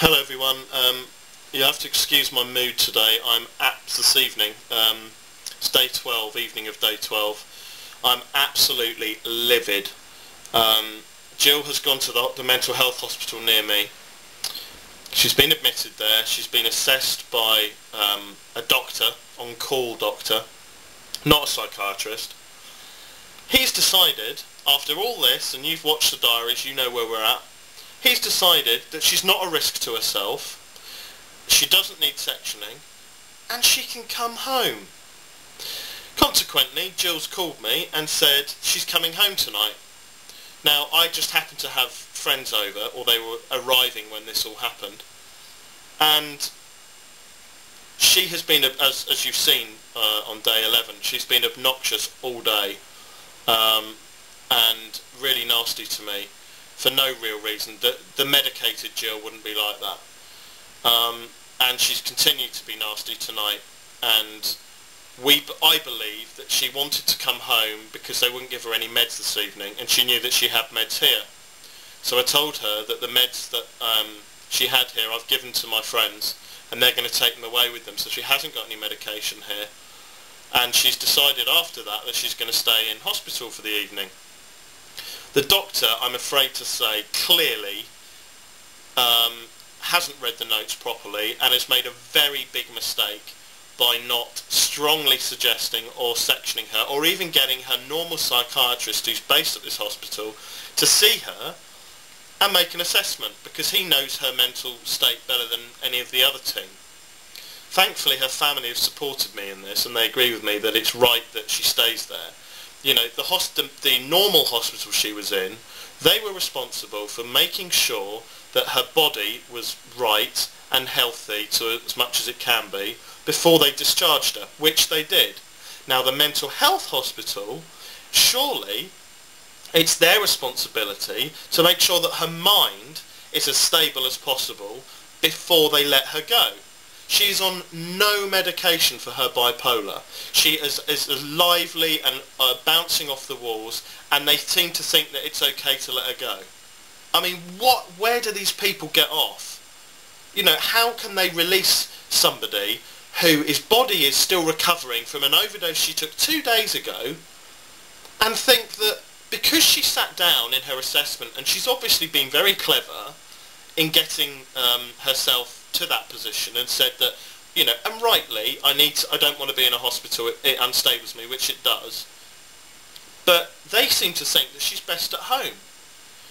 Hello everyone. You have to excuse my mood today. I'm this evening. It's day 12, evening of day 12. I'm absolutely livid. Jill has gone to the mental health hospital near me. She's been admitted there. She's been assessed by a doctor, on-call doctor, not a psychiatrist. He's decided, after all this, and you've watched the diaries, you know where we're at, he's decided that she's not a risk to herself, she doesn't need sectioning, and she can come home. Consequently, Jill's called me and said she's coming home tonight. Now, I just happened to have friends over, or they were arriving when this all happened, and she has been, as you've seen on day 11, she's been obnoxious all day, and really nasty to me. For no real reason. The medicated Jill wouldn't be like that. And she's continued to be nasty tonight. And I believe that she wanted to come home because they wouldn't give her any meds this evening, and she knew that she had meds here. So I told her that the meds that she had here I've given to my friends, and they're going to take them away with them. So she hasn't got any medication here. And she's decided after that she's going to stay in hospital for the evening. The doctor, I'm afraid to say, clearly hasn't read the notes properly and has made a very big mistake by not strongly suggesting or sectioning her, or even getting her normal psychiatrist who's based at this hospital to see her and make an assessment, because he knows her mental state better than any of the other team. Thankfully, her family have supported me in this, and they agree with me that it's right that she stays there. You know, the normal hospital she was in, they were responsible for making sure that her body was right and healthy to as much as it can be before they discharged her, which they did. Now, the mental health hospital, surely it's their responsibility to make sure that her mind is as stable as possible before they let her go. She's on no medication for her bipolar. She is lively and bouncing off the walls, and they seem to think that it's okay to let her go. I mean, where do these people get off? You know, how can they release somebody whose body is still recovering from an overdose she took 2 days ago, and think that because she sat down in her assessment, and she's obviously been very clever in getting herself to that position, and said that, you know, and rightly, I don't want to be in a hospital, it unstables me, which it does, but they seem to think that she's best at home.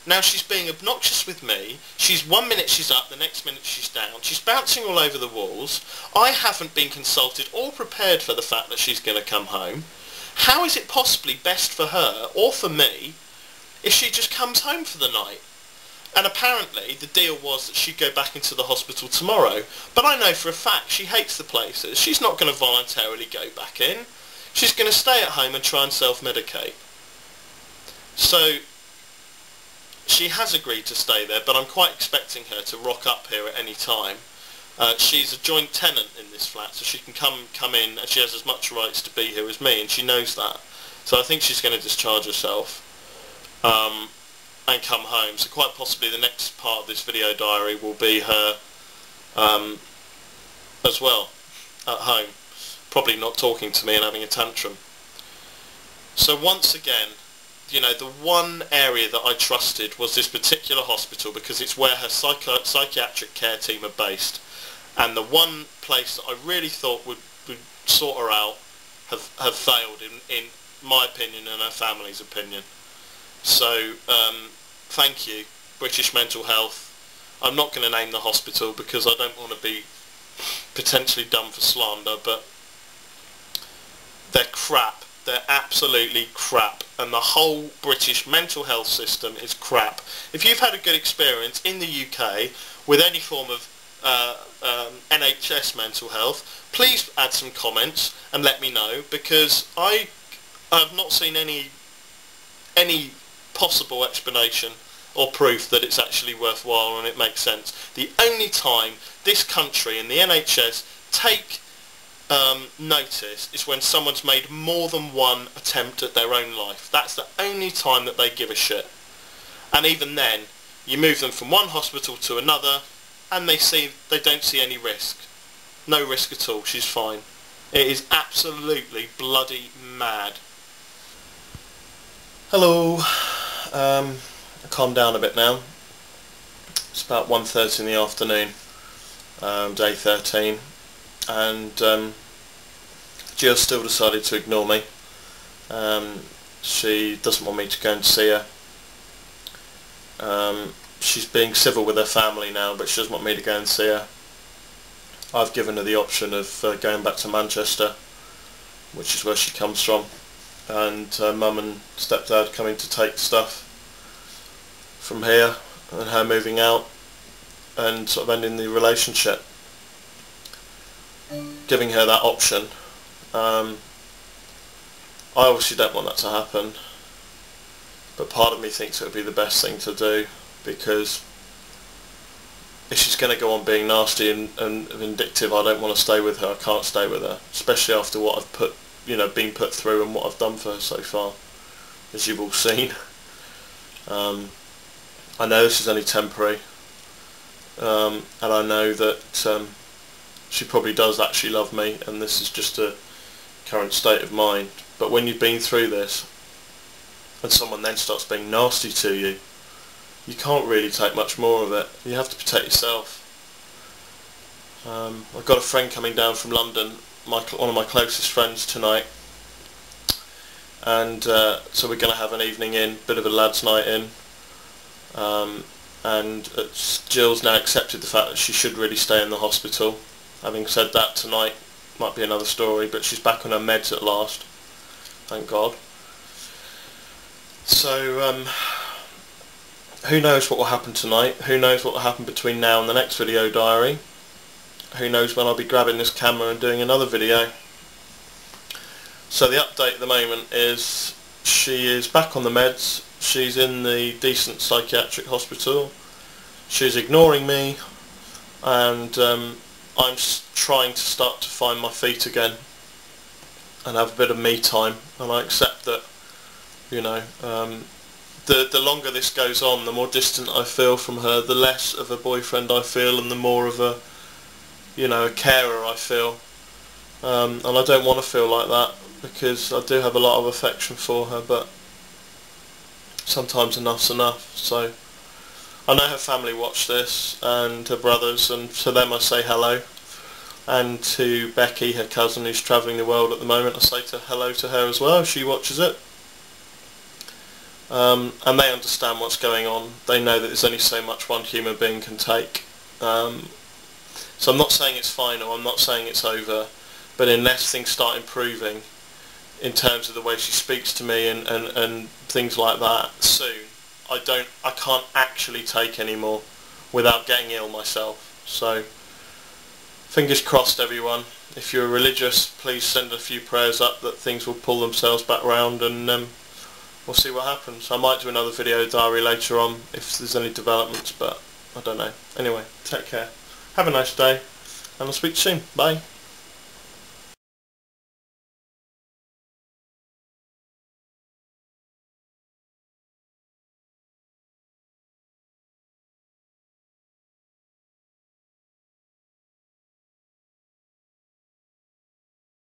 Now, she's being obnoxious with me. She's 1 minute she's up, the next minute she's down. She's bouncing all over the walls. I haven't been consulted or prepared for the fact that she's going to come home. How is it possibly best for her, or for me, if she just comes home for the night? And apparently the deal was that she'd go back into the hospital tomorrow. But I know for a fact she hates the places. She's not going to voluntarily go back in. She's going to stay at home and try and self-medicate. So she has agreed to stay there, but I'm quite expecting her to rock up here at any time. She's a joint tenant in this flat, so she can come in, and she has as much rights to be here as me, and she knows that. So I think she's going to discharge herself. And come home. So quite possibly the next part of this video diary will be her as well, at home, probably not talking to me and having a tantrum. So once again, you know, the one area that I trusted was this particular hospital, because it's where her psychiatric care team are based, and the one place that I really thought would sort her out have failed in my opinion and her family's opinion. So thank you, British Mental Health. I'm not going to name the hospital because I don't want to be potentially done for slander, but they're crap. They're absolutely crap, and the whole British mental health system is crap. If you've had a good experience in the UK with any form of NHS mental health, please add some comments and let me know, because I have not seen any possible explanation or proof that it's actually worthwhile and it makes sense. The only time this country and the NHS take notice is when someone's made more than one attempt at their own life. That's the only time that they give a shit. And even then, you move them from one hospital to another, and they don't see any risk. No risk at all. She's fine. It is absolutely bloody mad. Hello. Calm down a bit now. It's about 1:30 in the afternoon, day 13, and Jill still decided to ignore me. She doesn't want me to go and see her. She's being civil with her family now, but she doesn't want me to go and see her. I've given her the option of going back to Manchester, which is where she comes from, and her mum and stepdad coming to take stuff from here, and her moving out and sort of ending the relationship. Giving her that option. I obviously don't want that to happen, but part of me thinks it would be the best thing to do, because if she's going to go on being nasty and vindictive, I don't want to stay with her. I can't stay with her, especially after what I've been put through and what I've done for her so far, as you've all seen. I know this is only temporary, and I know that she probably does actually love me, and this is just a current state of mind. But when you've been through this, and someone then starts being nasty to you, you can't really take much more of it. You have to protect yourself. I've got a friend coming down from London, one of my closest friends, tonight, and so we're going to have an evening in, bit of a lads' night in, and Jill's now accepted the fact that she should really stay in the hospital. Having said that, tonight might be another story, but she's back on her meds at last, thank God. So who knows what will happen tonight? Who knows what will happen between now and the next video diary? Who knows when I'll be grabbing this camera and doing another video? So the update at the moment is she is back on the meds. She's in the decent psychiatric hospital. She's ignoring me, and I'm trying to start to find my feet again and have a bit of me time. And I accept that, you know, the longer this goes on, the more distant I feel from her, the less of a boyfriend I feel, and the more of a, you know, a carer I feel. And I don't want to feel like that, because I do have a lot of affection for her, but sometimes enough's enough. So I know her family watch this, and her brothers, and to them I say hello. And to Becky, her cousin, who's travelling the world at the moment, I say hello to her as well if she watches it. And they understand what's going on. They know that there's only so much one human being can take. So I'm not saying it's final, I'm not saying it's over, but unless things start improving in terms of the way she speaks to me and things like that soon, I can't actually take any more without getting ill myself. So fingers crossed, everyone. If you're religious, please send a few prayers up that things will pull themselves back round, and we'll see what happens. I might do another video diary later on if there's any developments, but I don't know. Anyway, take care. Have a nice day, and I'll speak to you soon. Bye.